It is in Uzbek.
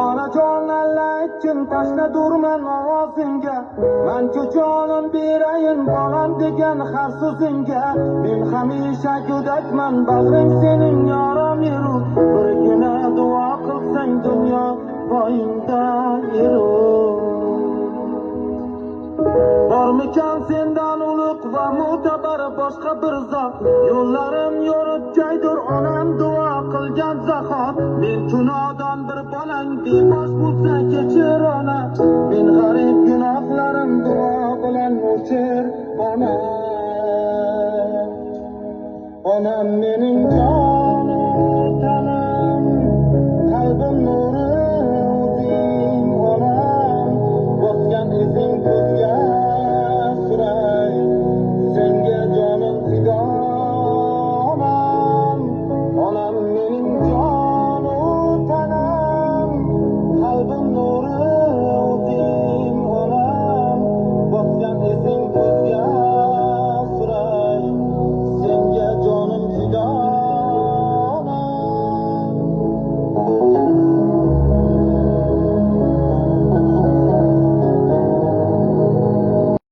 Onajon Allah uchun tashnadurman ovozingga, men-ku jonim berayin bolam degan har so'zingga. Men hamisha go'dakman bag'ring sening yoram yeru, birgina duo qilsang dunyo poyingda yeru. Bormikan sendan ulug' va mo'tabar boshqa bir zot, yo'llarim yo'ritgaydur onam duo qilgan zahot. Men tunodon bir bolang beposh bo'lsa kechir ona, men g'arib gunohlarim duo bilan o'chir ona. Onam mening